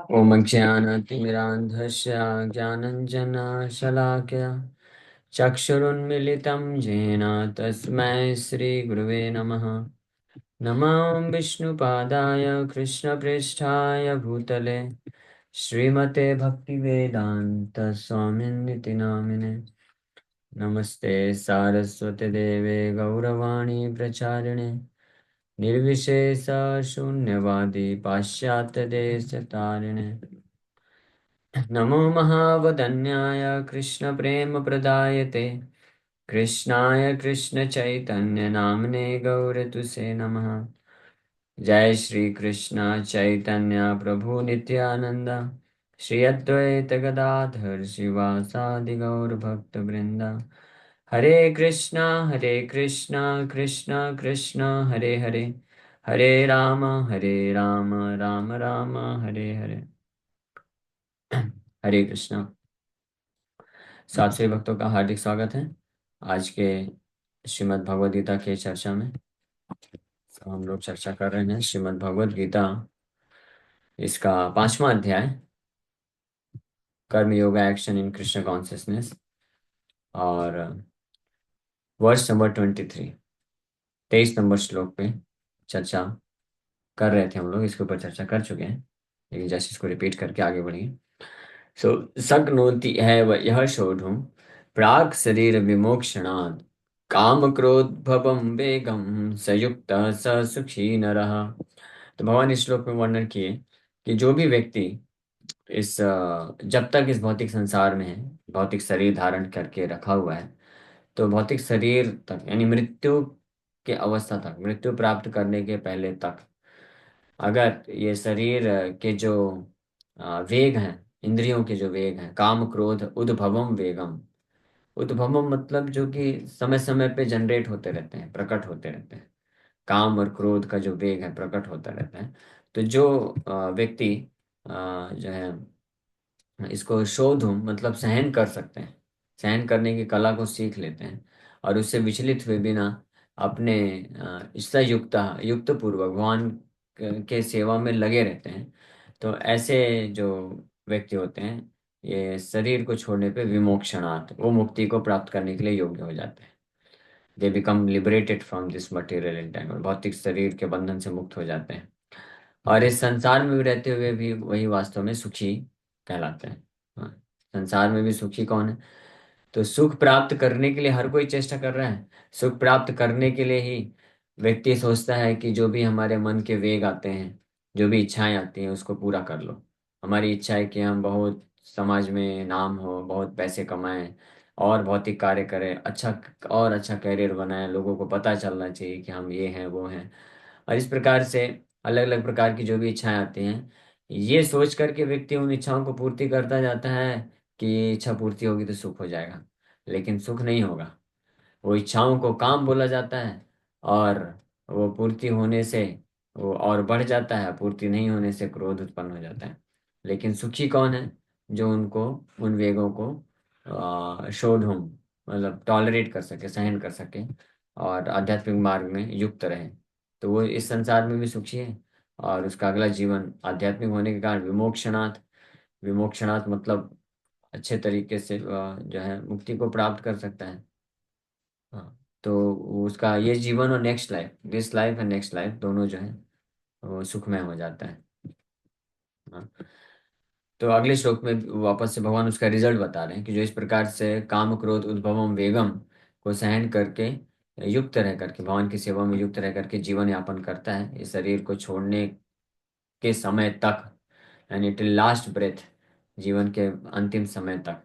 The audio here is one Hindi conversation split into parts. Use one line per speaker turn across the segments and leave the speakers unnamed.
ॐ ज्ञानतिमिरान्धस्य ज्ञानञ्जनशलाकया चक्षुरुन्मिलितं येन तस्मै श्रीगुरुवे नमः। नमो विष्णुपादाय कृष्णप्रेष्ठाय भूतले श्रीमते भक्तिवेदान्तस्वामिन्निति नामिने। नमस्ते सारस्वतीदेवे गौरवाणी प्रचारिणे निर्विशेषशून्यवादी पाश्चात्यदेशतारिणे। नमो महावदन्याय कृष्णप्रेमप्रदायते कृष्णाय कृष्णचैतन्यनाम्ने गौरतुसे नमः। जय श्री कृष्ण चैतन्य प्रभु नित्यानंद श्री अद्वैत गदाधर शिवासादि गौर भक्त वृंदा। हरे कृष्णा कृष्णा कृष्णा हरे हरे, हरे राम राम राम हरे हरे। हरे कृष्णा। साथी भक्तों का हार्दिक स्वागत है आज के श्रीमद् भगवद गीता के चर्चा में। तो हम लोग चर्चा कर रहे हैं श्रीमद् भगवद गीता, इसका 5वां अध्याय, कर्म yoga action in Krishna consciousness, और वर्ष नंबर 23 नंबर श्लोक पे चर्चा कर रहे थे। हम लोग इसके ऊपर चर्चा कर चुके हैं, लेकिन जैसे इसको रिपीट करके आगे बढ़िए। सो शक्नोति है वह यह शोधुम प्राक शरीर विमोक्षणात् काम क्रोध भवम वेगम सयुक्त स सुखी नरः। तो भगवान इस श्लोक में वर्णन किए कि जो भी व्यक्ति जब तक इस भौतिक संसार में है, भौतिक शरीर धारण करके रखा हुआ है, तो भौतिक शरीर तक यानी मृत्यु के अवस्था तक, मृत्यु प्राप्त करने के पहले तक, अगर ये शरीर के जो वेग हैं, इंद्रियों के जो वेग हैं, काम क्रोध उद्भवम वेगम, उद्भवम मतलब जो कि समय समय पे जनरेट होते रहते हैं, प्रकट होते रहते हैं। काम और क्रोध का जो वेग है प्रकट होता रहता है। तो जो व्यक्ति जो है इसको शोधुम मतलब सहन कर सकते हैं, सहन करने की कला को सीख लेते हैं और उससे विचलित हुए बिना अपने इससे युक्त पूर्वक भगवान के सेवा में लगे रहते हैं, तो ऐसे जो व्यक्ति होते हैं ये शरीर को छोड़ने पे विमोक्षणात्, वो मुक्ति को प्राप्त करने के लिए योग्य हो जाते हैं। They become liberated from this material entanglement, भौतिक शरीर के बंधन से मुक्त हो जाते हैं और इस संसार में भी रहते हुए भी वही वास्तव में सुखी कहलाते हैं। हाँ, संसार में भी सुखी कौन है? तो सुख प्राप्त करने के लिए हर कोई चेष्टा कर रहा है। सुख प्राप्त करने के लिए ही व्यक्ति सोचता है कि जो भी हमारे मन के वेग आते हैं, जो भी इच्छाएं आती हैं उसको पूरा कर लो। हमारी इच्छा है कि हम बहुत समाज में नाम हो, बहुत पैसे कमाएं और भौतिक कार्य करें, अच्छा और अच्छा कैरियर बनाएं, लोगों को पता चलना चाहिए कि हम ये हैं वो हैं। और इस प्रकार से अलग अलग प्रकार की जो भी इच्छाएं आती हैं, ये सोच करके व्यक्ति उन इच्छाओं को पूर्ति करता जाता है कि ये इच्छा पूर्ति होगी तो सुख हो जाएगा। लेकिन सुख नहीं होगा। वो इच्छाओं को काम बोला जाता है और वो पूर्ति होने से वो और बढ़ जाता है, पूर्ति नहीं होने से क्रोध उत्पन्न हो जाता है। लेकिन सुखी कौन है? जो उनको, उन वेगों को शोधुम मतलब टॉलरेट कर सके, सहन कर सके और आध्यात्मिक मार्ग में युक्त रहे, तो वो इस संसार में भी सुखी है और उसका अगला जीवन आध्यात्मिक होने के कारण विमोक्षणात्, विमोक्षणात् मतलब अच्छे तरीके से जो है मुक्ति को प्राप्त कर सकता है। हाँ, तो उसका ये जीवन और next life, this life and next life दोनों जो है वो सुखमय हो जाता है। हाँ, तो अगले श्लोक में वापस से भगवान उसका रिजल्ट बता रहे हैं कि जो इस प्रकार से काम क्रोध उद्भवम वेगम को सहन करके युक्त रह करके, भगवान की सेवा में युक्त रह करके जीवन यापन करता है इस शरीर को छोड़ने के समय तक, यानी टिल लास्ट ब्रेथ, जीवन के अंतिम समय तक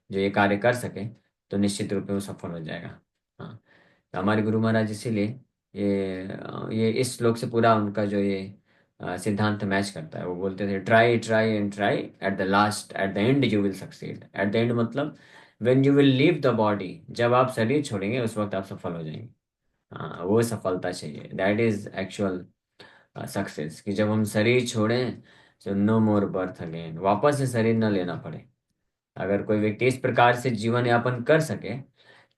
जो ये कार्य कर सके तो निश्चित रूप में वो सफल हो जाएगा। हाँ, तो हमारे गुरु महाराज इसीलिए ये इस श्लोक से पूरा उनका जो ये सिद्धांत मैच करता है। वो बोलते थे try try and try, at the last at the end you will succeed. At the end मतलब when you will leave the body, जब आप शरीर छोड़ेंगे उस वक्त आप सफल हो जाएंगे। हाँ, वो सफलता चाहिए, दैट इज एक्चुअल सक्सेस, कि जब हम शरीर छोड़ें तो नो मोर बर्थ अगेन, वापस से शरीर न लेना पड़े। अगर कोई व्यक्ति इस प्रकार से जीवन यापन कर सके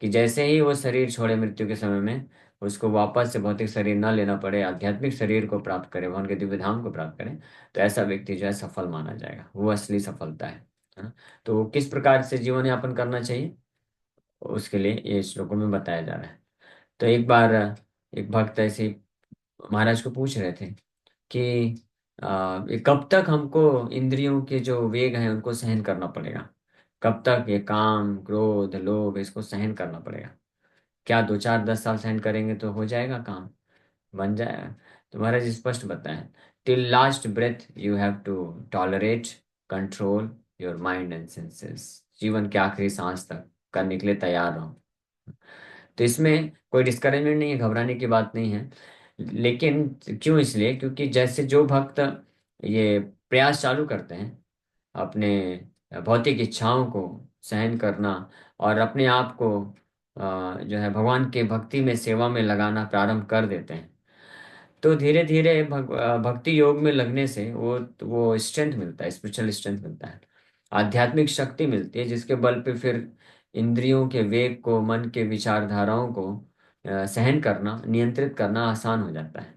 कि जैसे ही वो शरीर छोड़े मृत्यु के समय में, उसको वापस से भौतिक शरीर न लेना पड़े, आध्यात्मिक शरीर को प्राप्त करे, भगवान के दिव्य धाम को प्राप्त करे, तो ऐसा व्यक्ति जो है सफल माना जाएगा। वो असली सफलता है ना? तो किस प्रकार से जीवन यापन करना चाहिए, उसके लिए ये श्लोकों में बताया जा रहा है। तो एक बार एक भक्त ऐसे ही महाराज को पूछ रहे थे कि ये कब तक हमको इंद्रियों के जो वेग हैं उनको सहन करना पड़ेगा, कब तक ये काम क्रोध लोभ इसको सहन करना पड़ेगा, क्या 2 4 10 साल सहन करेंगे तो हो जाएगा काम, बन जाएगा? तो महाराज स्पष्ट बताएं, till last breath you have to tolerate, control your mind and senses. जीवन के आखिरी सांस तक करने के लिए तैयार रहो। तो इसमें कोई डिस्करेजमेंट नहीं है, घबराने की बात नहीं है। लेकिन क्यों, इसलिए क्योंकि जैसे जो भक्त ये प्रयास चालू करते हैं अपने भौतिक इच्छाओं को सहन करना और अपने आप को जो है भगवान के भक्ति में सेवा में लगाना प्रारंभ कर देते हैं, तो धीरे धीरे भक्ति योग में लगने से वो स्ट्रेंथ मिलता है, स्पिरिचुअल स्ट्रेंथ मिलता है, आध्यात्मिक शक्ति मिलती है, जिसके बल पे फिर इंद्रियों के वेग को, मन के विचारधाराओं को सहन करना, नियंत्रित करना आसान हो जाता है।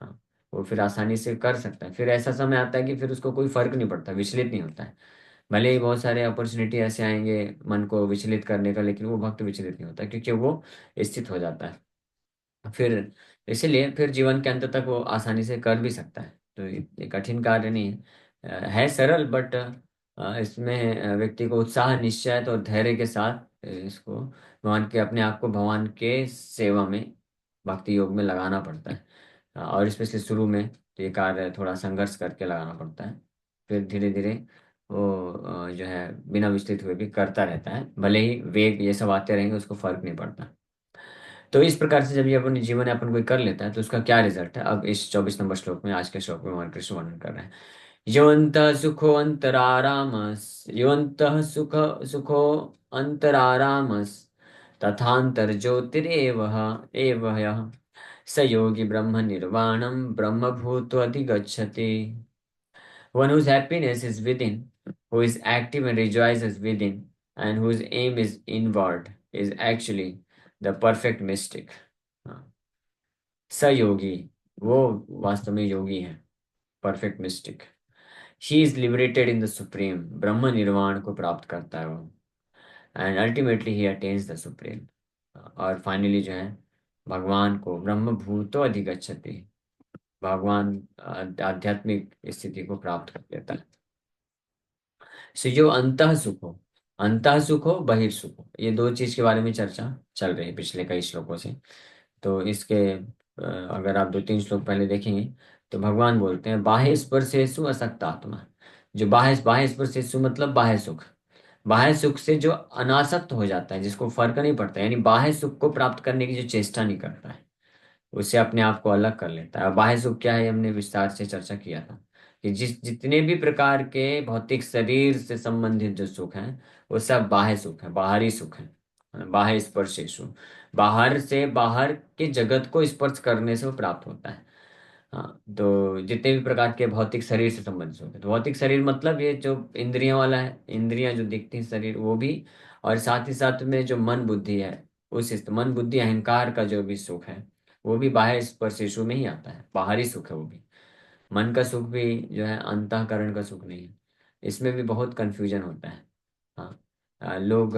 हाँ, वो फिर आसानी से कर सकता है। फिर ऐसा समय आता है कि फिर उसको कोई फर्क नहीं पड़ता, विचलित नहीं होता है। भले ही बहुत सारे अपॉर्चुनिटी ऐसे आएंगे मन को विचलित करने का, लेकिन वो भक्त विचलित नहीं होता, क्योंकि वो स्थित हो जाता है। फिर इसीलिए फिर जीवन के अंत तक वो आसानी से कर भी सकता है। तो ये कठिन कार्य नहीं है, है सरल, बट इसमें व्यक्ति को उत्साह, निश्चय और धैर्य के साथ इसको भगवान के, अपने आप को भगवान के सेवा में, भक्ति योग में लगाना पड़ता है। और स्पेशली शुरू में तो ये कार्य थोड़ा संघर्ष करके लगाना पड़ता है। फिर धीरे धीरे वो जो है बिना विचलित हुए भी करता रहता है, भले ही वेग ये सब आते रहेंगे, उसको फर्क नहीं पड़ता। तो इस प्रकार से जब ये अपने जीवन यापन कोई कर लेता है तो उसका क्या रिजल्ट है, अब इस 24 नंबर श्लोक में, आज के श्लोक में भगवान कृष्ण वर्णन कर रहे हैं। योऽन्तः सुखो अंतरारामस्, योऽन्तः सुखो अंतरारामस्, तथांतर ज्योतिरेव एव यः, स योगी ब्रह्म निर्वाणम ब्रह्म भूत्वधिगच्छति। One whose happiness is within, who is active and rejoices within, and whose aim is inward, is actually the perfect mystic. हाँ, स योगी, वो वास्तव में योगी है, perfect mistake. He is liberated in the supreme, ब्रह्म निर्वाण को प्राप्त करता है वो, and ultimately he attains the supreme. और फाइनली जो है भगवान को ब्रह्म भूतो अधिगच्छति, भगवान आध्यात्मिक स्थिति को प्राप्त कर लेता है। सो जो अंतः सुख हो बहिर्सुख हो, ये दो चीज के बारे में चर्चा चल रही है पिछले कई श्लोकों से। तो इसके अगर आप 2 3 श्लोक पहले देखेंगे तो भगवान बोलते हैं बाह्य स्पर्शेषु असक्त आत्मा। जो बाह्य स्पर्शेषु मतलब बाह्य सुख, बाह्य सुख से जो अनासक्त हो जाता है, जिसको फर्क नहीं पड़ता, यानी बाह्य सुख को प्राप्त करने की जो चेष्टा नहीं करता है, उससे अपने आप को अलग कर लेता है। और बाह्य सुख क्या है, हमने विस्तार से चर्चा किया था कि जितने भी प्रकार के भौतिक शरीर से संबंधित जो सुख हैं वो सब बाह्य सुख है, बाहरी सुख है, बाह्य स्पर्शेषु, बाहर से, बाहर के जगत को स्पर्श करने से वो प्राप्त होता है। हाँ, तो जितने भी प्रकार के भौतिक शरीर से संबंधित सुख है, तो भौतिक शरीर मतलब ये जो इंद्रियां वाला है, इंद्रियां जो दिखती हैं, शरीर वो भी, और साथ ही साथ में जो मन बुद्धि है, मन बुद्धि अहंकार का जो भी सुख है वो भी बाह्य स्पर्शेषु में ही आता है, बाहरी सुख है वो भी। मन का सुख भी जो है अंतःकरण का सुख नहीं है, इसमें भी बहुत कंफ्यूजन होता है। हाँ, लोग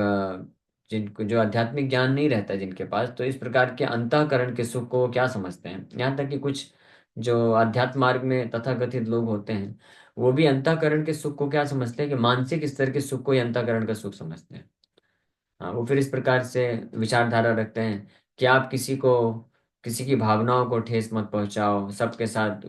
जिनको जो आध्यात्मिक ज्ञान नहीं रहता जिनके पास, तो इस प्रकार के अंतःकरण के सुख को क्या समझते हैं, यहाँ तक कि कुछ जो अध्यात्म मार्ग में तथाकथित लोग होते हैं वो भी अंतःकरण के सुख को क्या समझते हैं कि मानसिक स्तर के सुख को ही अंतःकरण का सुख समझते हैं। हाँ, वो फिर इस प्रकार से विचारधारा रखते हैं कि आप किसी को, किसी की भावनाओं को ठेस मत पहुंचाओ, सबके साथ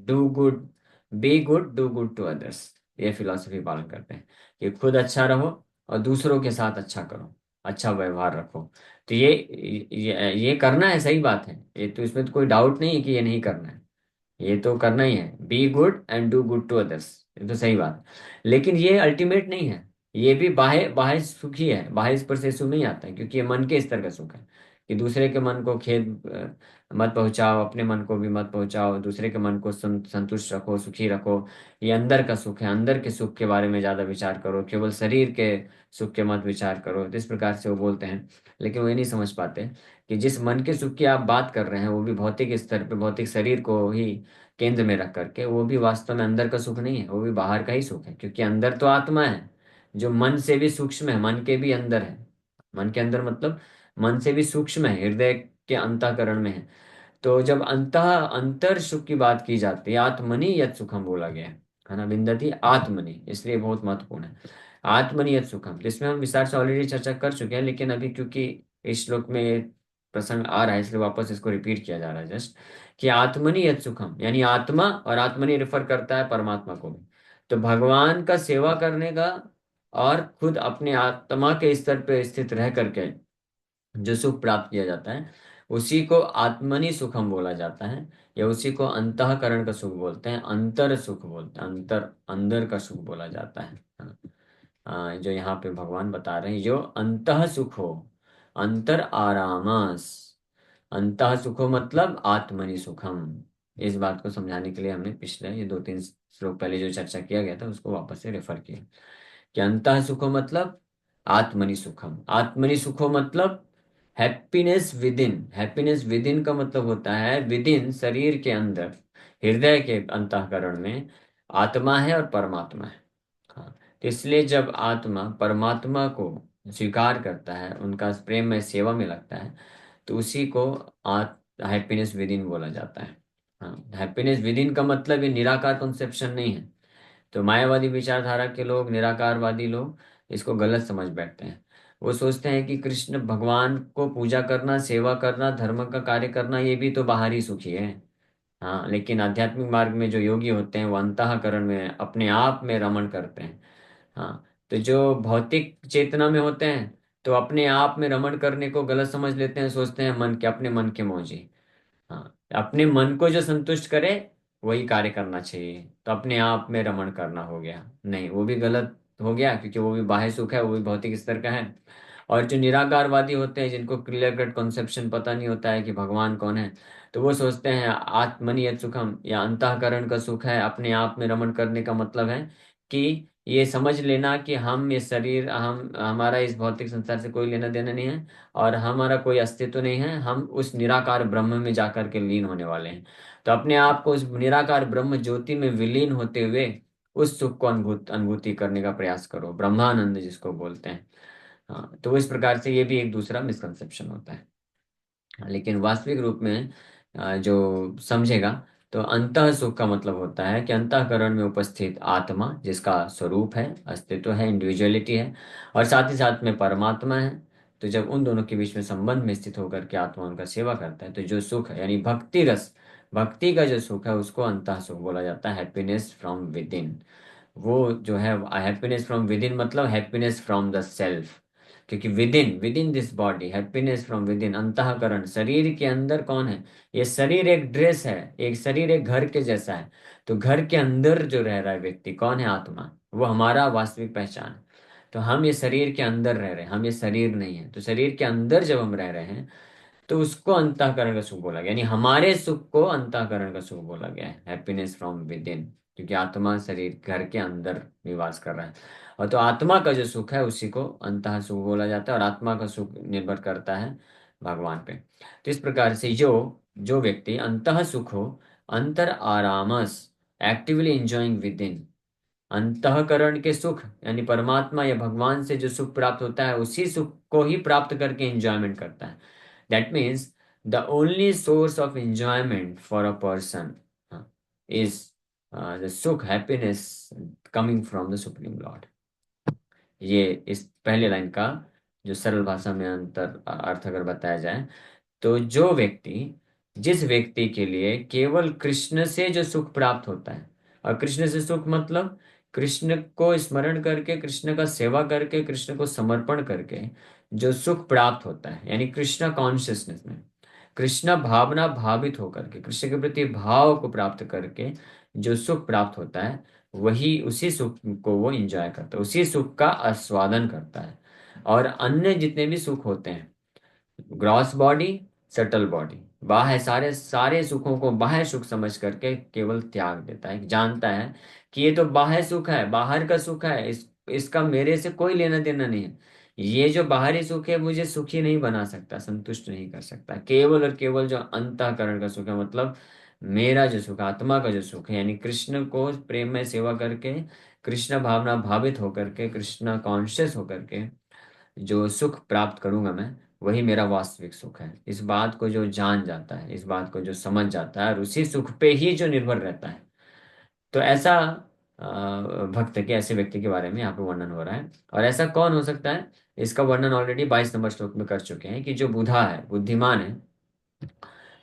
do good, be good, do good to others, ये फिलॉसफी पालन करते हैं कि खुद अच्छा रहो और दूसरों के साथ अच्छा करो, अच्छा व्यवहार रखो। तो ये करना है, सही बात है, ये तो इसमें तो कोई डाउट नहीं है कि ये नहीं करना है, ये तो करना ही है, be good and do good to others, ये तो सही बात है। लेकिन ये अल्टीमेट नहीं है, ये भी बाह्य बाह्य सुख ही है, बाह्य स्पर्श से सुख नहीं आता है, क्योंकि ये मन के स्तर का सुख है। कि दूसरे के मन को खेद मत पहुंचाओ, अपने मन को भी मत पहुंचाओ, दूसरे के मन को संतुष्ट रखो, सुखी रखो। ये अंदर का सुख है, अंदर के सुख के बारे में ज्यादा विचार करो, केवल शरीर के सुख के मत विचार करो। तो इस प्रकार से वो बोलते हैं। लेकिन वो ये नहीं समझ पाते कि जिस मन के सुख की आप बात कर रहे हैं वो भी भौतिक स्तर पे, भौतिक शरीर को ही केंद्र में रख करके, वो भी वास्तव में अंदर का सुख नहीं है, वो भी बाहर का ही सुख है। क्योंकि अंदर तो आत्मा है जो मन से भी सूक्ष्म है, मन के भी अंदर है। मन के अंदर मतलब मन से भी सूक्ष्म है, हृदय के अंतःकरण में है। तो जब अंतर सुख की बात की जाती है, आत्मनि यत् सुखम बोला गया है ना, विन्दति आत्मनि, इसलिए बहुत महत्वपूर्ण है। आत्मनि यत् सुखम, जिसमें हम विस्तार से ऑलरेडी चर्चा कर चुके हैं, लेकिन अभी क्योंकि इस श्लोक में प्रसंग आ रहा है इसलिए वापस इसको रिपीट किया जा रहा है जस्ट, कि आत्मनि यत् सुखम, यानी आत्मा, और आत्मनि रेफर करता है परमात्मा को भी। तो भगवान का सेवा करने का और खुद अपने आत्मा के स्तर पे स्थित रह करके जो सुख प्राप्त किया जाता है, उसी को आत्मनि सुखम बोला जाता है, या उसी को अंतःकरण का सुख बोलते हैं, अंतर सुख बोलते हैं, अंतर अंदर का सुख बोला जाता है। हाँ। जो यहाँ पे भगवान बता रहे हैं, जो अंतः सुख हो, अंतर आरामस। अंतः सुखो मतलब आत्मनि सुखम। इस बात को समझाने के लिए हमने पिछले ये 2-3 श्लोक पहले जो चर्चा किया गया था उसको वापस से रेफर किया, कि अंतः सुखो मतलब आत्मनि सुखम। आत्मनि सुखो मतलब happiness with in. Happiness with in का मतलब होता है विद इन, शरीर के अंदर, हृदय के अंतःकरण में आत्मा है और परमात्मा है। हाँ। तो इसलिए जब आत्मा परमात्मा को स्वीकार करता है, उनका प्रेम में सेवा में लगता है, तो उसी को हैप्पीनेस विद इन बोला जाता है। हाँ, हैप्पीनेस विद इन का मतलब ये निराकार कॉन्सेप्शन नहीं है। तो मायावादी विचारधारा के लोग, निराकारवादी लोग इसको गलत समझ बैठते हैं। वो सोचते हैं कि कृष्ण भगवान को पूजा करना, सेवा करना, धर्म का कार्य करना, ये भी तो बाहरी सुख ही है। हाँ, लेकिन आध्यात्मिक मार्ग में जो योगी होते हैं वो अंतःकरण में अपने आप में रमण करते हैं। हाँ। तो जो भौतिक चेतना में होते हैं तो अपने आप में रमण करने को गलत समझ लेते हैं, सोचते हैं मन के, अपने मन के मौजी। हाँ, अपने मन को जो संतुष्ट करे वही कार्य करना चाहिए, तो अपने आप में रमण करना हो गया। नहीं, वो भी गलत हो गया, क्योंकि वो भी बाह्य सुख है, वो भी भौतिक स्तर का है। और जो निराकारवादी होते हैं, जिनको क्लियर कट कॉन्सेप्शन पता नहीं होता है कि भगवान कौन है, तो वो सोचते हैं आत्मनि यत् सुखम, या अंतःकरण का सुख है, अपने आप में रमण करने का मतलब है कि ये समझ लेना कि हम ये शरीर, हम, हमारा इस भौतिक संसार से कोई लेना देना नहीं है, और हमारा कोई अस्तित्व नहीं है, हम उस निराकार ब्रह्म में जाकर के लीन होने वाले हैं। तो अपने आप को उस निराकार ब्रह्म ज्योति में विलीन होते हुए उस सुख को अनुभूति करने का प्रयास करो, ब्रह्मानंद जिसको बोलते हैं। हाँ, तो इस प्रकार से ये भी एक दूसरा मिसकंसेप्शन होता है। लेकिन वास्तविक रूप में जो समझेगा, तो अंतः सुख का मतलब होता है कि अंतःकरण में उपस्थित आत्मा, जिसका स्वरूप है, अस्तित्व है, इंडिविजुअलिटी है, और साथ ही साथ में परमात्मा है। तो जब उन दोनों के बीच में संबंध में स्थित होकर के आत्मा उनका सेवा करता है, तो जो सुख है, यानी भक्ति रस, भक्ति का जो सुख है, उसको अंतः सुख बोला जाता है, हैप्पीनेस फ्रॉम विद इन। वो जो है हैप्पीनेस फ्रॉम विद इन मतलब हैप्पीनेस फ्रॉम द सेल्फ। क्योंकि with in this body, happiness from with in, अंतःकरण, शरीर के अंदर कौन है? ये शरीर एक ड्रेस है, एक शरीर एक घर के जैसा है। तो घर के अंदर जो रह रहा है व्यक्ति कौन है? आत्मा। वो हमारा वास्तविक पहचान है। तो हम ये शरीर के अंदर रह रहे हैं, हम ये शरीर नहीं है। तो शरीर के अंदर जब हम रह रहे हैं तो उसको अंतःकरण का सुख बोला गया, यानी हमारे सुख को अंतःकरण का सुख बोला गया है, हैप्पीनेस फ्रॉम विद इन। क्योंकि आत्मा शरीर घर के अंदर निवास कर रहा है, और तो आत्मा का जो सुख है उसी को अंतः सुख बोला जाता है, और आत्मा का सुख निर्भर करता है भगवान पे। तो इस प्रकार से जो जो व्यक्ति अंतः सुख हो, अंतर आरामस, एक्टिवली इंजॉइंग विद इन, अंतःकरण के सुख यानी परमात्मा या भगवान से जो सुख प्राप्त होता है उसी सुख को ही प्राप्त करके एंजॉयमेंट करता है। That means the only source of enjoyment for a person is the sukh, happiness coming from the supreme lord. ये इस पहले लाइन का जो सरल भाषा में अंतर अर्थ अगर बताया जाए, तो जो व्यक्ति, जिस व्यक्ति के लिए केवल कृष्ण से जो सुख प्राप्त होता है, और कृष्ण से सुख मतलब कृष्ण को स्मरण करके, कृष्ण का सेवा करके, कृष्ण को समर्पण करके जो सुख प्राप्त होता है, यानी कृष्ण कॉन्शियसनेस में, कृष्ण भावना भावित होकर के, कृष्ण के प्रति भाव को प्राप्त करके जो सुख प्राप्त होता है, वही, उसी सुख को वो एंजॉय करता है, उसी सुख का आस्वादन करता है। और अन्य जितने भी सुख होते हैं ग्रॉस बॉडी, सटल बॉडी। बाह्य सारे सारे सुखों को बाह्य सुख समझ करके केवल त्याग देता है, जानता है कि ये तो बाह्य सुख है, बाहर का सुख है, इसका मेरे से कोई लेना देना नहीं है। ये जो बाहरी सुख है मुझे सुखी नहीं बना सकता, संतुष्ट नहीं कर सकता। केवल और केवल जो अंतःकरण का सुख है, मतलब मेरा जो सुख, आत्मा का जो सुख है, यानी कृष्ण को प्रेम में सेवा करके, कृष्ण भावना भावित होकर के, कृष्ण कॉन्शियस होकर के जो सुख प्राप्त करूंगा मैं, वही मेरा वास्तविक सुख है। इस बात को जो जान जाता है, इस बात को जो समझ जाता है, और उसी सुख पे ही जो निर्भर रहता है, तो ऐसा भक्त के, ऐसे व्यक्ति के बारे में यहाँ पे वर्णन हो रहा है। और ऐसा कौन हो सकता है, इसका वर्णन ऑलरेडी 22 नंबर श्लोक में कर चुके हैं, कि जो बुधा है, बुद्धिमान है,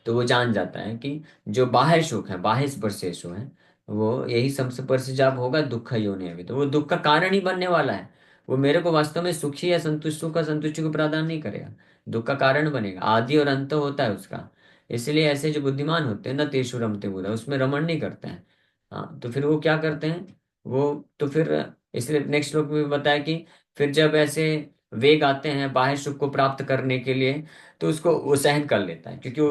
तो वो जान जाता है कि जो बाह्य सुख है, बाह्य स्पर्शेषु है, वो यही संस्पर्श जब होगा दुख योनि अभी, तो वो दुख का कारण ही बनने वाला है। वो मेरे को वास्तव में सुखी या संतुष्ट, सुख का संतुष्टि को प्रदान नहीं करेगा, दुख का कारण बनेगा। आदि और अंत होता है उसका। इसलिए ऐसे जो बुद्धिमान होते हैं ना, तेषु रमते बुधा, उसमें रमण नहीं करते हैं। हाँ, तो फिर वो क्या करते हैं, वो तो फिर, इसलिए नेक्स्ट श्लोक में भी बताया कि फिर जब ऐसे वेग आते हैं बाह्य सुख को प्राप्त करने के लिए, तो उसको वो सहन कर लेता है, क्योंकि वो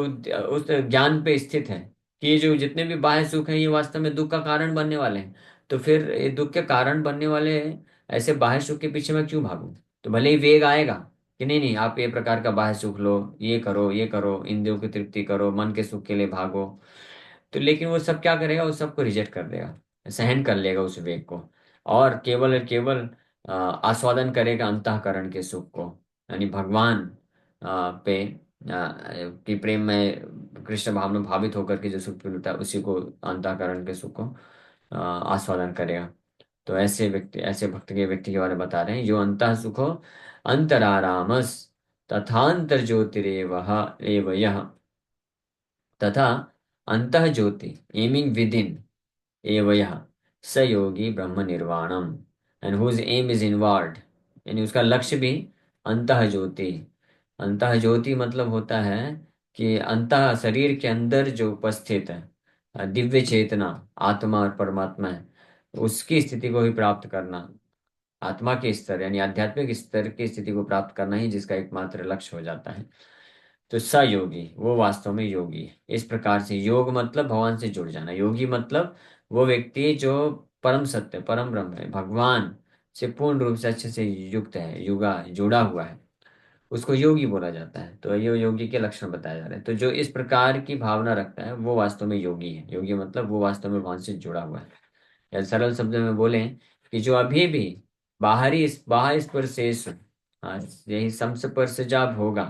उस ज्ञान पे स्थित है कि ये जो जितने भी बाह्य सुख हैं, ये वास्तव में दुख का कारण बनने वाले हैं। तो फिर ये दुख के कारण बनने वाले ऐसे बाह्य सुख के पीछे मैं क्यों भागूं। तो भले ही वेग आएगा कि नहीं नहीं, आप ये प्रकार का बाह्य सुख लो, ये करो, ये करो, इंद्रियों की तृप्ति करो, मन के सुख के लिए भागो, तो लेकिन वो सब क्या करेगा, वो सबको रिजेक्ट कर देगा, सहन कर लेगा उस वेग को, और केवल और केवल आस्वादन करेगा अंतःकरण के सुख को, यानी भगवान पे कि प्रेम में कृष्ण भाव में भावित होकर के जो सुख मिलता है, उसी को, अंतःकरण के सुख को आस्वादन करेगा। तो ऐसे व्यक्ति, ऐसे भक्त के व्यक्ति के बारे में बता रहे हैं, जो अंतः सुखो अंतरारामस तथांतर ज्योतिरेव एव यह, तथा अंतः ज्योति एमिंग विद इन एव यह, स योगी ब्रह्म निर्वाणम, and whose aim is inward, यानी उसका लक्ष्य भी अंतः ज्योति। अंतः ज्योति मतलब होता है कि अंतः शरीर के अंदर जो उपस्थित है दिव्य चेतना, आत्मा और परमात्मा है, उसकी स्थिति को ही प्राप्त करना, आत्मा के स्तर यानी आध्यात्मिक स्तर की स्थिति को प्राप्त करना ही जिसका एकमात्र लक्ष्य हो जाता है। तो स योगी, वो वास्तव में योगी है। इस प्रकार से योग मतलब भगवान से जुड़ जाना, योगी मतलब वो व्यक्ति जो परम सत्य, परम ब्रह्म है, भगवान से पूर्ण रूप से अच्छे से युक्त है, युगा जुड़ा हुआ है, उसको योगी बोला जाता है। तो ये योगी के लक्षण बताए जा रहे हैं। तो जो इस प्रकार की भावना रखता है वो वास्तव में योगी है। योगी मतलब वो वास्तव में भगवान से जुड़ा हुआ है। या सरल शब्द में बोले कि जो अभी भी बाहर स्पर्शेषु, हाँ, यही संस्पर्श जब होगा,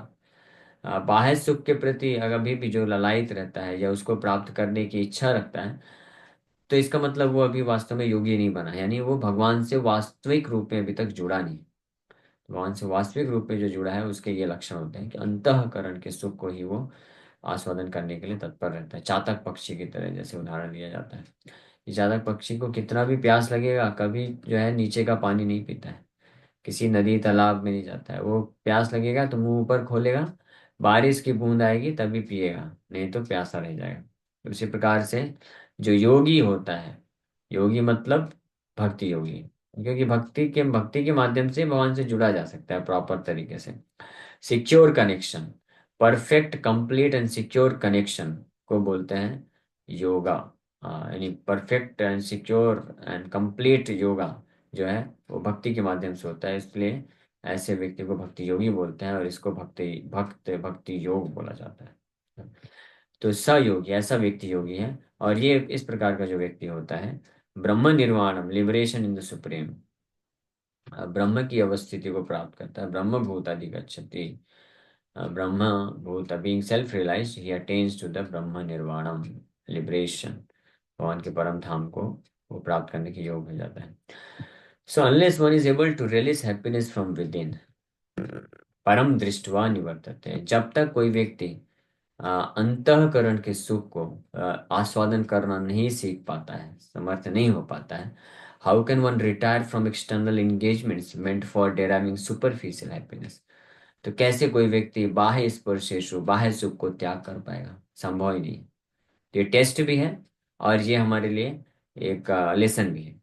बाह्य सुख के प्रति अगर अभी भी जो ललायित रहता है या उसको प्राप्त करने की इच्छा रखता है, तो इसका मतलब वो अभी वास्तव में योगी नहीं बना, यानी वो भगवान से वास्तविक रूप में अभी तक जुड़ा नहीं। भगवान से वास्तविक रूप में जो जुड़ा है उसके ये लक्षण होते हैं कि अंतःकरण के सुख को ही वो आस्वादन करने के लिए तत्पर रहता है, चातक पक्षी की तरह, जैसे उदाहरण दिया जाता है। ये चातक पक्षी को कितना भी प्यास लगेगा, कभी जो है नीचे का पानी नहीं पीता है, किसी नदी तालाब में नहीं जाता है। वो प्यास लगेगा तो मुंह ऊपर खोलेगा, बारिश की बूंद आएगी तभी पिएगा, नहीं तो प्यासा रह जाएगा। उसी प्रकार से जो योगी होता है, योगी मतलब भक्ति योगी, क्योंकि भक्ति के माध्यम से भगवान से जुड़ा जा सकता है प्रॉपर तरीके से। Secure connection, perfect, complete and secure connection को बोलते हैं योगा। यानी perfect and secure and complete yoga जो है वो भक्ति के माध्यम से होता है, इसलिए ऐसे व्यक्ति को भक्ति योगी बोलते हैं, और इसको भक्ति योग बोला जाता है। तो सयोगी, ऐसा व्यक्ति योगी है। और ये इस प्रकार का जो व्यक्ति होता है, ब्रह्म nirvanam, liberation in the supreme, ब्रह्म की अवस्थिति को प्राप्त करता है, ब्रह्म भूत अधिगच्छति, ब्रह्म भूत being self realized he attains to the brahma nirvanam, liberation, भगवान के परम धाम को वो प्राप्त करने के योग हो जाता है। So unless one is able to realize happiness from within, परम दृष्टवा निवर्तते, जब तक कोई व्यक्ति अंतःकरण के सुख को आस्वादन करना नहीं सीख पाता है, समर्थ नहीं हो पाता है, how can one retire from external engagements meant for deriving superficial happiness. तो कैसे कोई व्यक्ति बाह्य स्पर्शेषु, बाह्य सुख को त्याग कर पाएगा, संभव ही नहीं। तो ये टेस्ट भी है, और ये हमारे लिए एक लेसन भी है।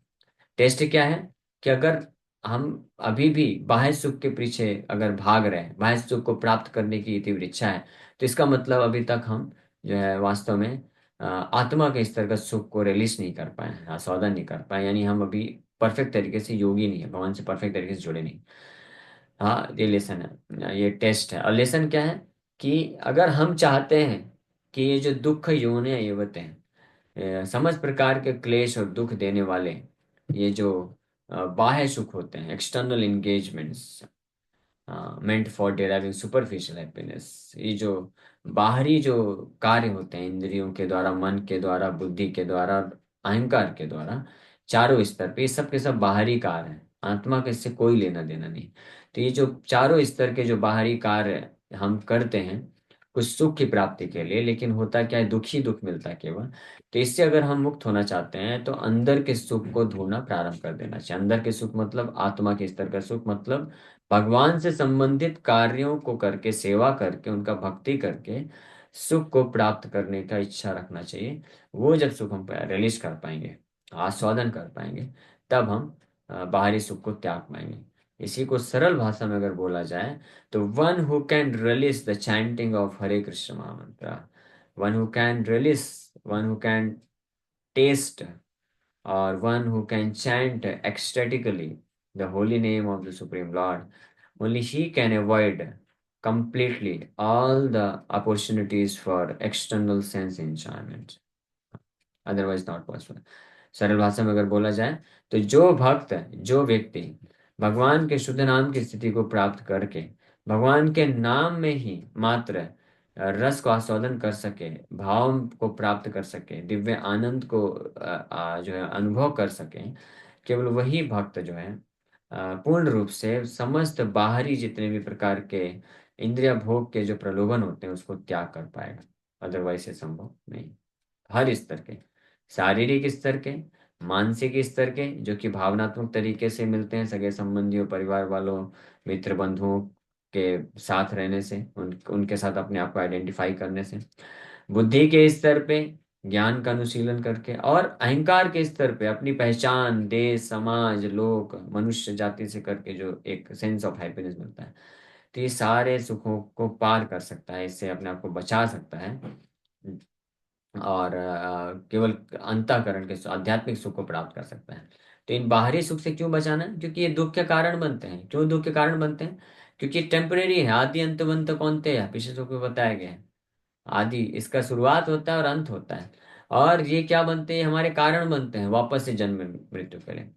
टेस्ट क्या है कि अगर हम अभी भी बाह्य सुख के पीछे अगर भाग रहे हैं, बाह्य सुख को प्राप्त करने की तीव्र इच्छा है, तो इसका मतलब अभी तक हम जो है वास्तव में आत्मा के स्तर का सुख को रिलीज नहीं कर पाए हैं, आस्वादन नहीं कर पाए, यानी हम अभी परफेक्ट तरीके से योगी नहीं है, भगवान से परफेक्ट तरीके से जुड़े नहीं। हाँ, ये लेसन है, ये टेस्ट है। और लेसन क्या है कि अगर हम चाहते हैं कि ये जो दुख योनि ये होते हैं, समस्त प्रकार के क्लेश और दुख देने वाले ये जो बाह्य सुख होते हैं, external engagements meant for deriving superficial happiness, ये जो बाहरी जो कार्य होते हैं इंद्रियों के द्वारा, मन के द्वारा, बुद्धि के द्वारा और अहंकार के द्वारा, चारों स्तर पे ये सब के सब बाहरी कार्य हैं, आत्मा के इससे कोई लेना देना नहीं। तो ये जो चारों स्तर के जो बाहरी कार्य हम करते हैं कुछ सुख की प्राप्ति के लिए, लेकिन होता क्या है, दुख ही दुख मिलता है केवल। तो इससे अगर हम मुक्त होना चाहते हैं तो अंदर के सुख को ढूंढना प्रारंभ कर देना चाहिए। अंदर के सुख मतलब आत्मा के स्तर का सुख, मतलब भगवान से संबंधित कार्यों को करके, सेवा करके, उनका भक्ति करके सुख को प्राप्त करने का इच्छा रखना चाहिए। वो जब सुख हम रिलीज कर पाएंगे, आस्वादन कर पाएंगे, तब हम बाहरी सुख को त्याग पाएंगे। इसी को सरल भाषा में अगर बोला जाए तो one who can relish the chanting of Hare Krishna mahamantra, one who can relish, one who can taste, or one who can chant ecstatically the holy name of the Supreme Lord, only he can avoid completely all the opportunities for external sense enjoyment. Otherwise not possible. सरल भाषा में अगर बोला जाए तो जो भक्त, जो व्यक्ति भगवान के शुद्ध नाम की स्थिति को प्राप्त करके भगवान के नाम में ही मात्र रस को आस्वादन कर सके, भाव को प्राप्त कर सके, दिव्य आनंद को जो है अनुभव कर सके, केवल वही भक्त जो है पूर्ण रूप से समस्त बाहरी जितने भी प्रकार के इंद्रिय भोग के जो प्रलोभन होते हैं उसको त्याग कर पाएगा। अदरवाइज ये संभव नहीं। हर स्तर के, शारीरिक स्तर के, मानसिक स्तर के, जो कि भावनात्मक तरीके से मिलते हैं सगे संबंधियों, परिवार वालों, मित्र बंधुओं के साथ रहने से, उनके साथ अपने आप को आइडेंटिफाई करने से, बुद्धि के स्तर पे ज्ञान का अनुशीलन करके, और अहंकार के स्तर पे अपनी पहचान देश, समाज, लोक, मनुष्य जाति से करके जो एक सेंस ऑफ हैप्पीनेस मिलता है, तो ये सारे सुखों को पार कर सकता है, इससे अपने आप को बचा सकता है, और केवल अंतःकरण के आध्यात्मिक सुख को प्राप्त कर सकता है। तो इन बाहरी सुख से क्यों बचाना है? क्योंकि ये दुख के कारण बनते हैं। क्यों दुख के कारण बनते हैं? क्योंकि टेम्परेरी है, आदि अंत बंत कौनते हैं, पिछले सुख में बताया गया है। आदि इसका शुरुआत होता है और अंत होता है। और ये क्या बनते हैं? हमारे कारण बनते हैं वापस से जन्म मृत्यु के लिए।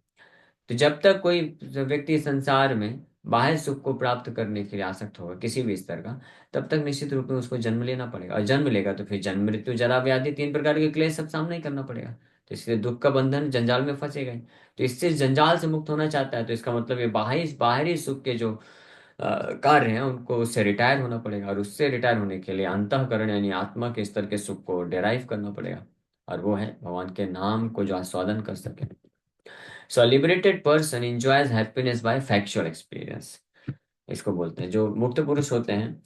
तो जब तक कोई व्यक्ति संसार में बाह्य सुख को प्राप्त करने के लिए आसक्त होगा किसी भी स्तर का, तब तक निश्चित रूप में उसको जन्म लेना पड़ेगा, और जन्म लेगा तो फिर जन्म मृत्यु जरा व्याधि तीन प्रकार के क्लेश सब सामना ही करना पड़ेगा। तो इसलिए दुख का बंधन जंजाल में फंसेगा ही। तो इससे जंजाल से मुक्त होना चाहता है तो इसका मतलब ये बाहरी बाहरी सुख के जो कार्य हैं उनको उससे रिटायर होना पड़ेगा, और उससे रिटायर होने के लिए अंतःकरण यानी आत्मा के स्तर के सुख को डेराइव करना पड़ेगा, और वो है भगवान के नाम को जो आस्वादन कर सके। So liberated person enjoys happiness by factual experience, इसको बोलते हैं। जो मुक्त पुरुष होते हैं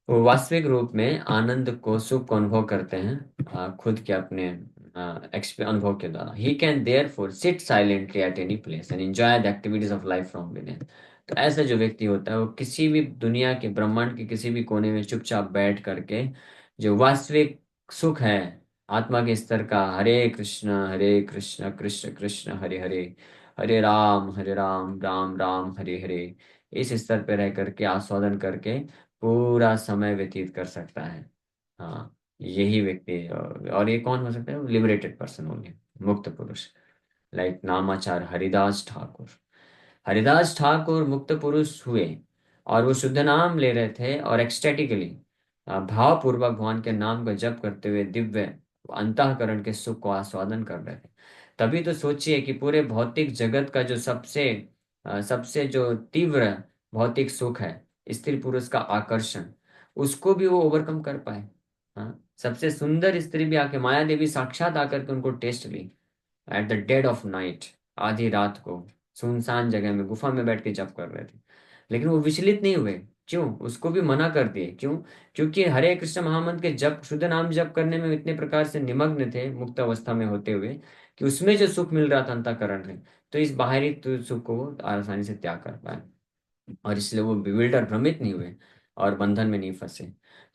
वो वास्तविक रूप में आनंद को, सुख को अनुभव करते हैं खुद के अपने अनुभव के द्वारा। He can therefore sit silently at any place and enjoy the activities of life from within. तो ऐसा जो व्यक्ति होता है वो किसी भी दुनिया के, ब्रह्मांड के किसी भी कोने में चुपचाप बैठ करके जो वास्तविक सुख है आत्मा के स्तर का, हरे कृष्ण कृष्ण कृष्ण हरे हरे, हरे राम राम राम हरे हरे, इस स्तर पे रह करके आस्वादन करके पूरा समय व्यतीत कर सकता है। हाँ, यही व्यक्ति, और ये कौन हो सकता है? लिबरेटेड पर्सन होंगे, मुक्त पुरुष। लाइक नामाचार हरिदास ठाकुर। हरिदास ठाकुर मुक्त पुरुष हुए और वो शुद्ध नाम ले रहे थे, और एक्सटेटिकली भावपूर्वक भगवान के नाम का जप करते हुए दिव्य अंतःकरण के सुख को आस्वादन कर रहे थे। तभी तो सोचिए कि पूरे भौतिक जगत का जो सबसे जो तीव्र भौतिक सुख है, स्त्री पुरुष का आकर्षण, उसको भी वो ओवरकम कर पाए। हाँ, सबसे सुंदर स्त्री भी आके, माया देवी साक्षात आकर के उनको टेस्ट ली at the dead of night, आधी रात को सुनसान जगह में गुफा में बैठ के जप कर रहे थे, लेकिन वो विचलित नहीं हुए, क्यों उसको भी मना कर दिए? क्यों? क्योंकि हरे कृष्ण महामंत्र के जप, शुद्ध नाम जप करने में इतने प्रकार से निमग्न थे मुक्त अवस्था में होते हुए, कि उसमें जो सुख मिल रहा था अंतःकरण में, तो इस बाहरी सुख को वो आसानी से त्याग कर पाए, और इसलिए वो बिविल्डर, भ्रमित नहीं हुए और बंधन में नहीं फंसे।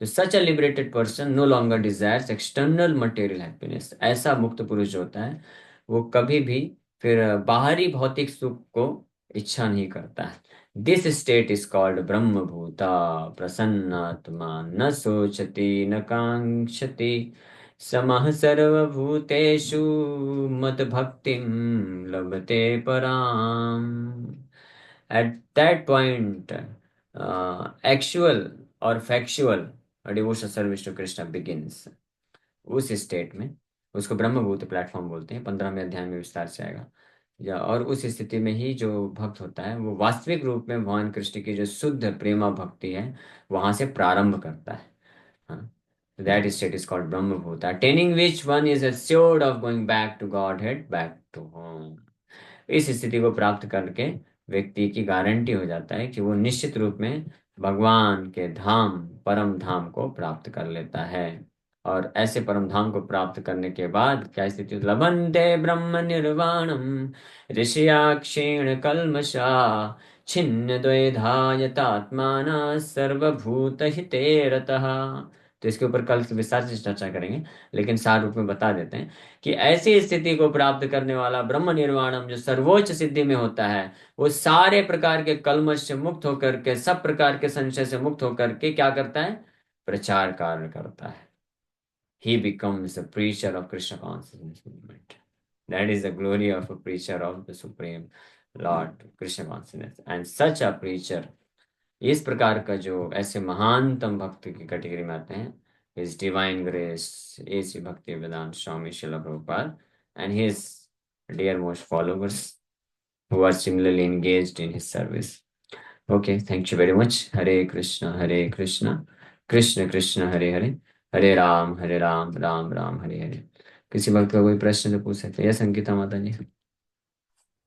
तो such a liberated person no longer desires external material happiness. ऐसा मुक्त पुरुष जो होता है, वो कभी भी फिर बाहरी भौतिक सुख को इच्छा नहीं करता है। दिस स्टेट इज कॉल्ड ब्रह्म भूता प्रसन्नात्मा, न सोचति न कांक्षति, समः सर्वभूतेषु मद भक्तिं लभते पराम। At that point, actual or factual devotional service to Krishna begins. उस स्टेट में उसको ब्रह्मभूत प्लेटफॉर्म बोलते हैं, 15वें अध्याय में विस्तार से आएगा। या और उस स्थिति में ही जो भक्त होता है वो वास्तविक रूप में भगवान कृष्ण की जो शुद्ध प्रेमा भक्ति है वहां से प्रारंभ करता है। हाँ, that state is called ब्रह्मभूत, attaining which one is assured of going back to Godhead, back to home। इस स्थिति को प्राप्त करके व्यक्ति की गारंटी हो जाता है कि वो निश्चित रूप में भगवान के धाम, परम धाम को प्राप्त कर लेता है। और ऐसे परम धाम को प्राप्त करने के बाद क्या स्थिति? लभन्ते ब्रह्म निर्वाणम ऋषिया क्षीण कल्मषा, छिन्न द्वैधायतात्माना सर्वभूत हिते रतः। तो इसके ऊपर कल विस्तार से चर्चा करेंगे, लेकिन सार रूप में बता देते हैं कि ऐसी स्थिति को प्राप्त करने वाला ब्रह्म निर्वाणम जो सर्वोच्च सिद्धि में होता है, वो सारे प्रकार के कल्मश से मुक्त होकर के, सब प्रकार के संशय से मुक्त होकर के क्या करता है? प्रचार कार्य करता है। He becomes a preacher of Krishna consciousness movement. That is the glory of a preacher of the Supreme Lord Krishna consciousness. And such a preacher, इस प्रकार का जो ऐसे महानतम भक्त की कैटेगरी में आते हैं, His Divine Grace A.C. Bhaktivedanta Swami Srila Prabhupada and his dearmost followers who are similarly engaged in his service. Okay, thank you very much. Hare Krishna, Krishna Krishna, Hare Hare, Hare Ram, Ram Ram, Hare Hare। किसी वक्त का कोई प्रश्न तो पूछ सकते हैं? यस अंकिता माता जी।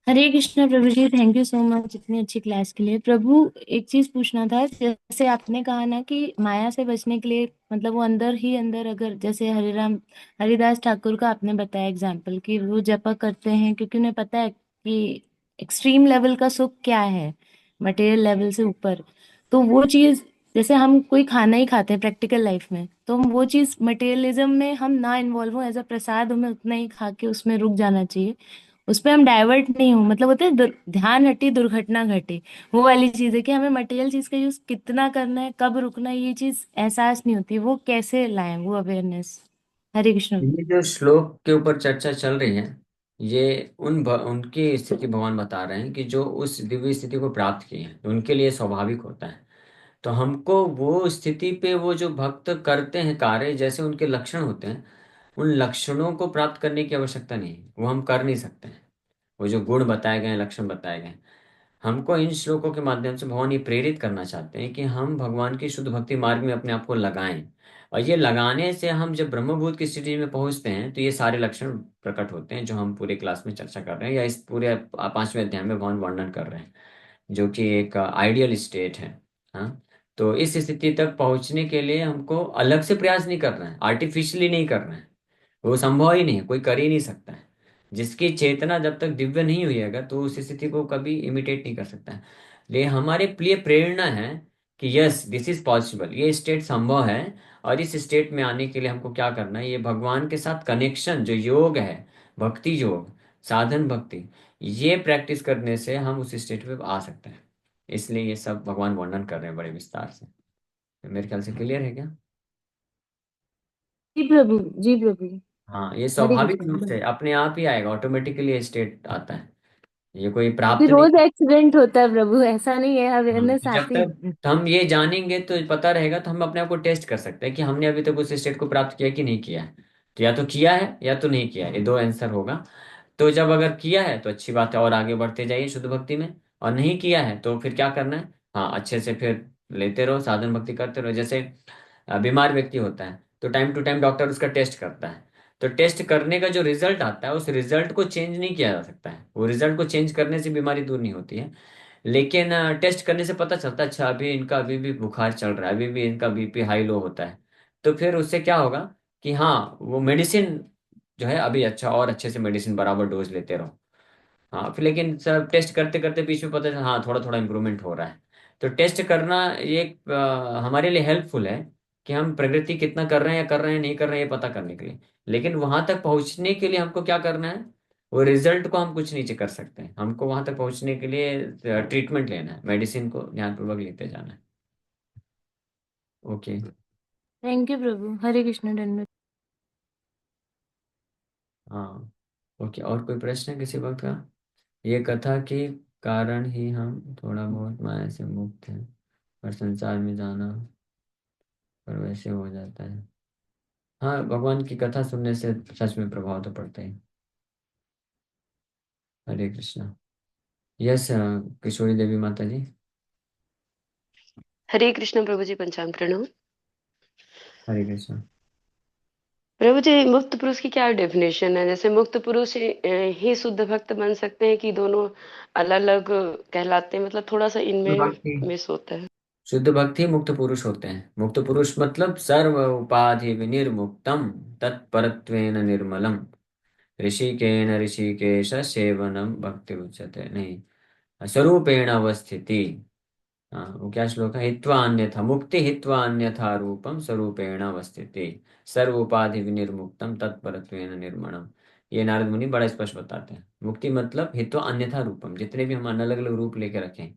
हरे कृष्णा प्रभु जी, थैंक यू सो मच इतनी अच्छी क्लास के लिए। प्रभु, एक चीज पूछना था, जैसे आपने कहा ना कि माया से बचने के लिए मतलब वो अंदर ही अंदर, अगर जैसे हरिदास ठाकुर का आपने बताया एग्जाम्पल कि वो जपा करते हैं क्योंकि उन्हें पता है कि एक्सट्रीम लेवल का सुख क्या है, मटेरियल लेवल से ऊपर। तो वो चीज, जैसे हम कोई खाना ही खाते हैं प्रैक्टिकल लाइफ में, तो हम वो चीज मटेरियलिज्म में हम ना इन्वॉल्व हो, एज अ प्रसाद हमें उतना ही खा के उसमें रुक जाना चाहिए, उस पे हम डाइवर्ट नहीं हो, मतलब होते हैं ध्यान हटी दुर्घटना घटी। वो वाली चीज है कि हमें मटेरियल चीज का यूज कितना करना है, कब रुकना है, ये चीज एहसास नहीं होती। वो कैसे लाएं वो अवेयरनेस? हरे कृष्ण।
ये जो श्लोक के ऊपर चर्चा चल रही है, ये उनकी स्थिति भगवान बता रहे हैं कि जो उस दिव्य स्थिति को प्राप्त किए हैं, तो उनके लिए स्वाभाविक होता है। तो हमको वो स्थिति पे वो जो भक्त करते हैं कार्य, जैसे उनके लक्षण होते हैं, उन लक्षणों को प्राप्त करने की आवश्यकता नहीं है, वो हम कर नहीं सकते हैं। वो जो गुण बताए गए हैं, लक्षण बताए गए हैं, हमको इन श्लोकों के माध्यम से भगवान ये प्रेरित करना चाहते हैं कि हम भगवान की शुद्ध भक्ति मार्ग में अपने आप को लगाएं। और ये लगाने से हम जब ब्रह्मभूत की स्थिति में पहुंचते हैं तो ये सारे लक्षण प्रकट होते हैं जो हम पूरे क्लास में चर्चा कर रहे हैं, या इस पूरे 5वें अध्याय में भगवान वर्णन कर रहे हैं, जो कि एक आइडियल स्टेट है। हाँ, तो इस स्थिति तक पहुंचने के लिए हमको अलग से प्रयास नहीं करना है, आर्टिफिशियली नहीं करना है। वो संभव ही नहीं है, कोई कर ही नहीं सकता है। जिसकी चेतना जब तक दिव्य नहीं हुई है तो उस स्थिति को कभी इमिटेट नहीं कर सकता है। लेकिन हमारे लिए प्रेरणा है कि यस दिस इज पॉसिबल, ये स्टेट संभव है। और इस स्टेट में आने के लिए हमको क्या करना है? ये भगवान के साथ कनेक्शन जो योग है, भक्ति योग, साधन भक्ति, ये प्रैक्टिस करने से हम उस स्टेट पे आ सकते हैं। इसलिए ये सब भगवान वर्णन कर रहे हैं बड़े विस्तार से। मेरे ख्याल से क्लियर है क्या?
जी प्रभु, जी प्रभु।
हाँ, ये
हरे
स्वाभाविक रूप
कृष्ण।
से अपने आप ही आएगा, ऑटोमेटिकली ये स्टेट आता है। ये कोई
क्योंकि
प्राप्त नहीं।
रोज एक्सीडेंट होता है प्रभु, ऐसा नहीं है,
हाँ,
अवेयरनेस
तो जब
आती है।
तक हम ये जानेंगे तो पता रहेगा, तो हम अपने आप को टेस्ट कर सकते हैं कि हमने अभी तक उस स्टेट को प्राप्त किया कि नहीं किया है। तो या तो किया है या तो नहीं किया है, ये दो आंसर होगा। तो जब अगर किया है तो अच्छी बात है, और आगे बढ़ते जाइए शुद्ध भक्ति में। और नहीं किया है तो फिर क्या करना है? हाँ, अच्छे से फिर लेते रहो, साधन भक्ति करते रहो। जैसे बीमार व्यक्ति होता है तो टाइम टू टाइम डॉक्टर उसका टेस्ट करता है। तो टेस्ट करने का जो रिजल्ट आता है, उस रिजल्ट को चेंज नहीं किया जा सकता है, वो रिजल्ट को चेंज करने से बीमारी दूर नहीं होती है। लेकिन टेस्ट करने से पता चलता है, अच्छा अभी इनका अभी भी बुखार चल रहा है, अभी भी इनका बीपी हाई लो होता है। तो फिर उससे क्या होगा कि हाँ वो मेडिसिन जो है अभी अच्छा और अच्छे से मेडिसिन बराबर डोज लेते रहो। हाँ फिर लेकिन सब टेस्ट करते करते बीच में पता चला हाँ थोड़ा थोड़ा इम्प्रूवमेंट हो रहा है। तो टेस्ट करना ये एक हमारे लिए हेल्पफुल है कि हम प्रगति कितना कर रहे हैं या कर रहे हैं नहीं कर रहे हैं ये पता करने के लिए। लेकिन वहां तक पहुंचने के लिए हमको क्या करना है, वो रिजल्ट को हम कुछ नहीं कर सकते हैं। हमको वहां तक पहुंचने के लिए ट्रीटमेंट लेना है, मेडिसिन को ध्यानपूर्वक लेते जाना है। ओके।
थैंक यू प्रभु। हरे कृष्ण दंड।
हाँ। ओके, और कोई प्रश्न है किसी वक्त का? ये कथा के कारण ही हम थोड़ा बहुत माया से मुक्त हैं, पर संसार में जाना पर वैसे हो जाता है। हाँ, भगवान की कथा सुनने से सच में प्रभाव तो पड़ता ही। हरे कृष्णा। यस, किशोरी देवी माता जी।
हरे कृष्ण प्रभु जी, पंचांग प्रणव।
हरे कृष्णा।
प्रभु जी, मुक्त पुरुष की क्या डेफिनेशन है? जैसे मुक्त पुरुष ही शुद्ध भक्त बन सकते हैं कि दोनों अलग अलग कहलाते हैं? मतलब थोड़ा सा
शुद्ध
इनमें
भक्ति,
मिस होता है।
शुद्ध भक्ति मुक्त पुरुष होते हैं। मुक्त पुरुष मतलब सर्व उपाधि विनिर्मुक्तम तत्परत्वेन निर्मलम ऋषिकेन ऋषिकेश सेवनम भक्ति उच्यते। नहीं, स्वरूपेण अवस्थिति। हाँ, वो क्या श्लोक है, हित्वा अन्यथा मुक्ति हित्वा अन्यथा रूपम स्वरूपेण अवस्थिति सर्व उपाधि विनिर्मुक्तम तत्परत्वेन निर्मणम। ये नारद मुनि बड़ा स्पष्ट बताते हैं। मुक्ति मतलब हित्वा अन्यथा रूपम, जितने भी हम अलग अलग रूप लेके रखें,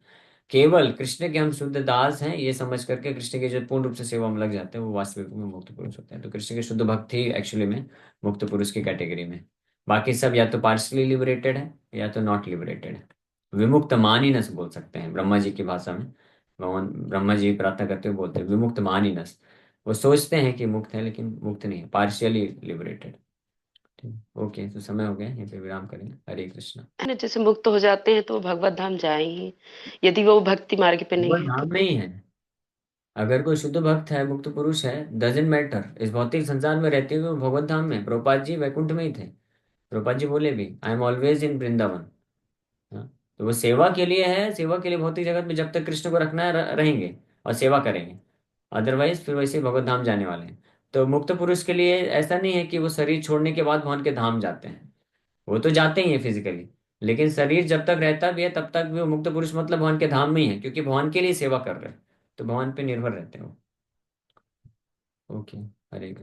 केवल कृष्ण के हम शुद्ध दास हैं ये समझ करके कृष्ण के जो पूर्ण रूप से सेवा में लग जाते हैं वो वास्तविक में मुक्त पुरुष होते हैं। तो कृष्ण के शुद्ध भक्त ही एक्चुअली में मुक्त पुरुष की कैटेगरी में। बाकी सब या तो पार्शली लिबरेटेड है या तो नॉट लिबरेटेड है। विमुक्त मानिनस बोल सकते हैं ब्रह्मा जी की भाषा में। भगवान ब्रह्मा जी प्रार्थना करते हुए बोलते हैं विमुक्त मानिनस। वो सोचते हैं कि मुक्त है लेकिन मुक्त नहीं है, पार्शियली लिबरेटेड। ठीक, ओके, तो समय हो गया, यहीं पे विराम करेंगे। हरे कृष्णा।
है ना, जैसे मुक्त हो जाते हैं तो भगवत धाम जाएंगे, यदि वो भक्ति मार्ग पे नहीं
वो
है तो।
धाम नहीं है। अगर कोई शुद्ध भक्त है, मुक्त पुरुष है, डजेंट मैटर, इस भौतिक संसार में रहते हुए वो भगवत धाम में, प्रभुपाद जी वैकुंठ में ही थे। प्रभुपाद जी बोले भी I am always in Vrindavan. हाँ, तो वो सेवा के लिए है, सेवा के लिए भौतिक जगत में जब तक कृष्ण को रखना है रहेंगे और सेवा करेंगे। अदरवाइज फिर वैसे भगवत धाम जाने वाले हैं। तो मुक्त पुरुष के लिए ऐसा नहीं है कि वो शरीर छोड़ने के बाद भगवान के धाम जाते हैं। वो तो जाते ही हैं फिजिकली, लेकिन शरीर जब तक रहता भी है तब तक भी वो मुक्त पुरुष मतलब भगवान के धाम में ही है, क्योंकि भगवान के लिए सेवा कर रहे हैं। तो भगवान पे निर्भर रहते हैं वो। ओके। हरे कृष्ण।